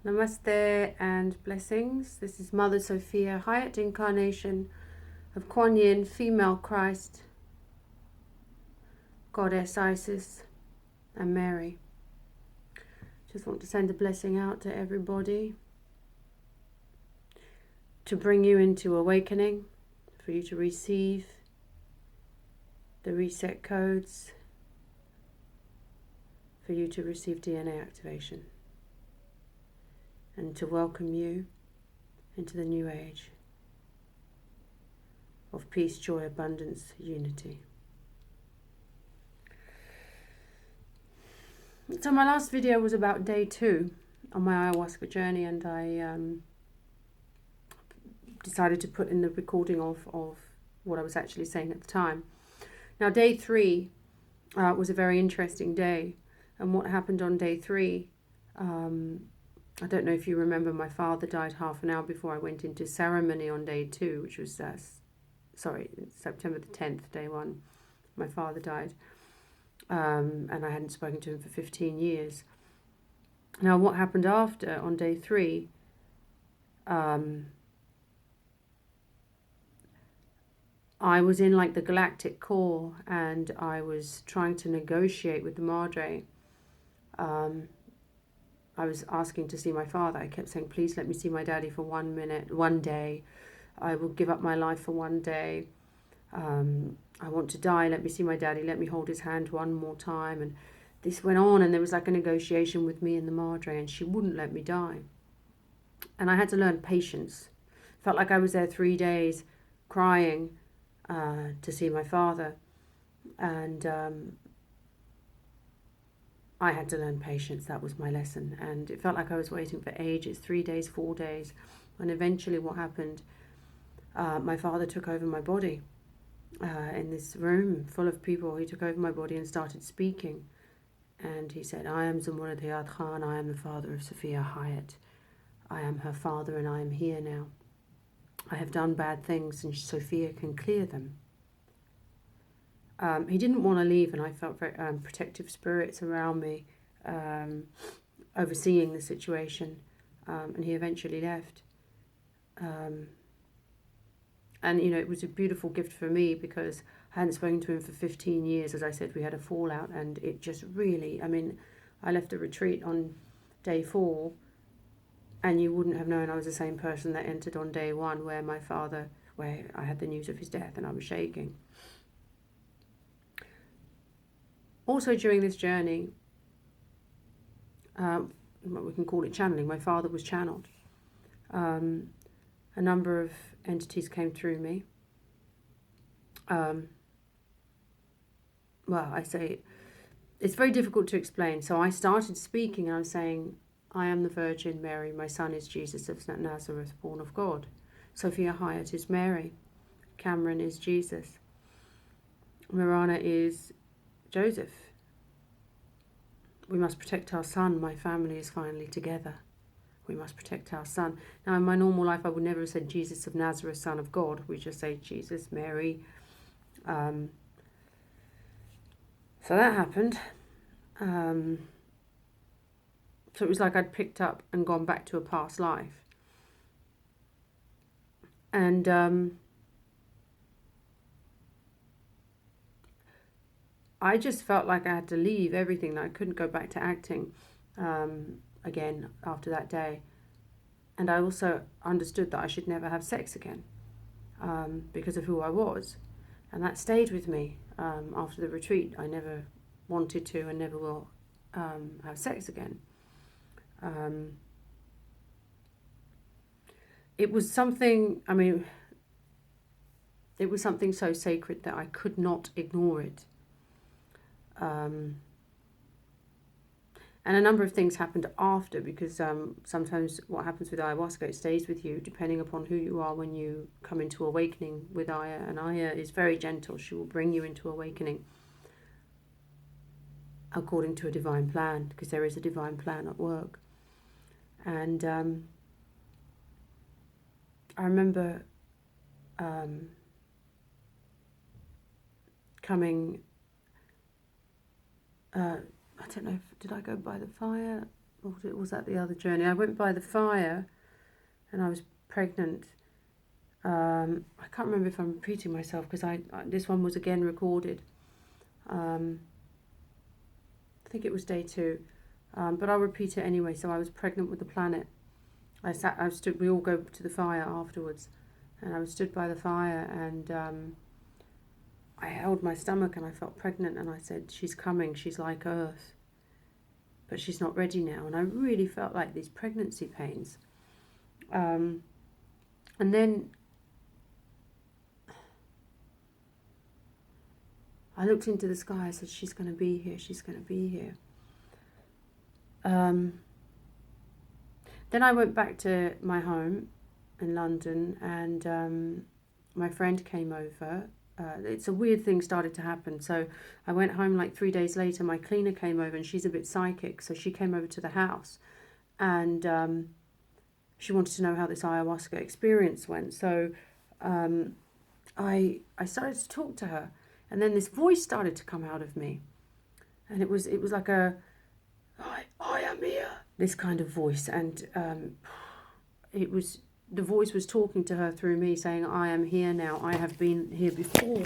Namaste and blessings. This is Mother Sofia, highest incarnation of Kuan Yin, female Christ, Goddess Isis, and Mary. Just want to send a blessing out to everybody to bring you into awakening, for you to receive the reset codes, for you to receive DNA activation, and to welcome you into the new age of peace, joy, abundance, unity. So my last video was about day 2 on my ayahuasca journey, and I decided to put in the recording of what I was actually saying at the time. Now day 3 was a very interesting day, and what happened on day 3, I don't know if you remember, my father died half an hour before I went into ceremony on day 2, which was, September the 10th, day 1. My father died, and I hadn't spoken to him for 15 years. Now, what happened after, on day 3, I was in like the galactic core, and I was trying to negotiate with the Madre. I was asking to see my father. I kept saying, please let me see my daddy for 1 minute, 1 day. I will give up my life for 1 day. I want to die. Let me see my daddy. Let me hold his hand 1 more time. And this went on, and there was like a negotiation with me and the Madre, and she wouldn't let me die. And I had to learn patience. Felt like I was there 3 days crying to see my father. And I had to learn patience. That was my lesson. And it felt like I was waiting for ages, 3 days, 4 days. And eventually what happened, my father took over my body in this room full of people. He took over my body and started speaking. And he said, I am Zumurad Hayat Khan. I am the father of Sophia Hayat. I am her father, and I am here now. I have done bad things, and Sophia can clear them. He didn't want to leave, and I felt very protective spirits around me, overseeing the situation, and he eventually left. And, you know, it was a beautiful gift for me, because I hadn't spoken to him for 15 years. As I said, we had a fallout, and it just really, I mean, I left the retreat on day 4, and you wouldn't have known I was the same person that entered on day 1, where I had the news of his death, and I was shaking. Also during this journey, we can call it channeling, my father was channeled. A number of entities came through me. Well, I say, it's very difficult to explain. So I started speaking, and I was saying, I am the Virgin Mary, my son is Jesus of Nazareth, born of God. Sophia Hayat is Mary. Cameron is Jesus. Mirana is Joseph. We must protect our son. My family is finally together. We must protect our son. Now, in my normal life, I would never have said Jesus of Nazareth, son of God. We just say Jesus, Mary. So that happened. So it was like I'd picked up and gone back to a past life. And I just felt like I had to leave everything, that I couldn't go back to acting again after that day. And I also understood that I should never have sex again because of who I was. And that stayed with me after the retreat. I never wanted to and never will have sex again. It was something, I mean, it was something so sacred that I could not ignore it. And a number of things happened after, because sometimes what happens with ayahuasca, it stays with you depending upon who you are when you come into awakening with Aya. And Aya is very gentle. She will bring you into awakening according to a divine plan, because there is a divine plan at work. And I remember coming, I don't know, did I go by the fire? was that the other journey? I went by the fire and I was pregnant. I can't remember if I'm repeating myself because this one was again recorded. I think it was day 2, but I'll repeat it anyway. So I was pregnant with the planet. I stood. We all go to the fire afterwards, and I was stood by the fire, and I held my stomach, and I felt pregnant, and I said, "She's coming. She's like Earth, but she's not ready now." And I really felt like these pregnancy pains, and then I looked into the sky. I said, "She's going to be here. She's going to be here." Then I went back to my home in London, and my friend came over. It's a weird thing started to happen. So I went home like 3 days later. My cleaner came over, and she's a bit psychic, so she came over to the house, and she wanted to know how this ayahuasca experience went. So I started to talk to her, and then this voice started to come out of me, and it was like I am here, this kind of voice, and the voice was talking to her through me, saying, "I am here now. I have been here before."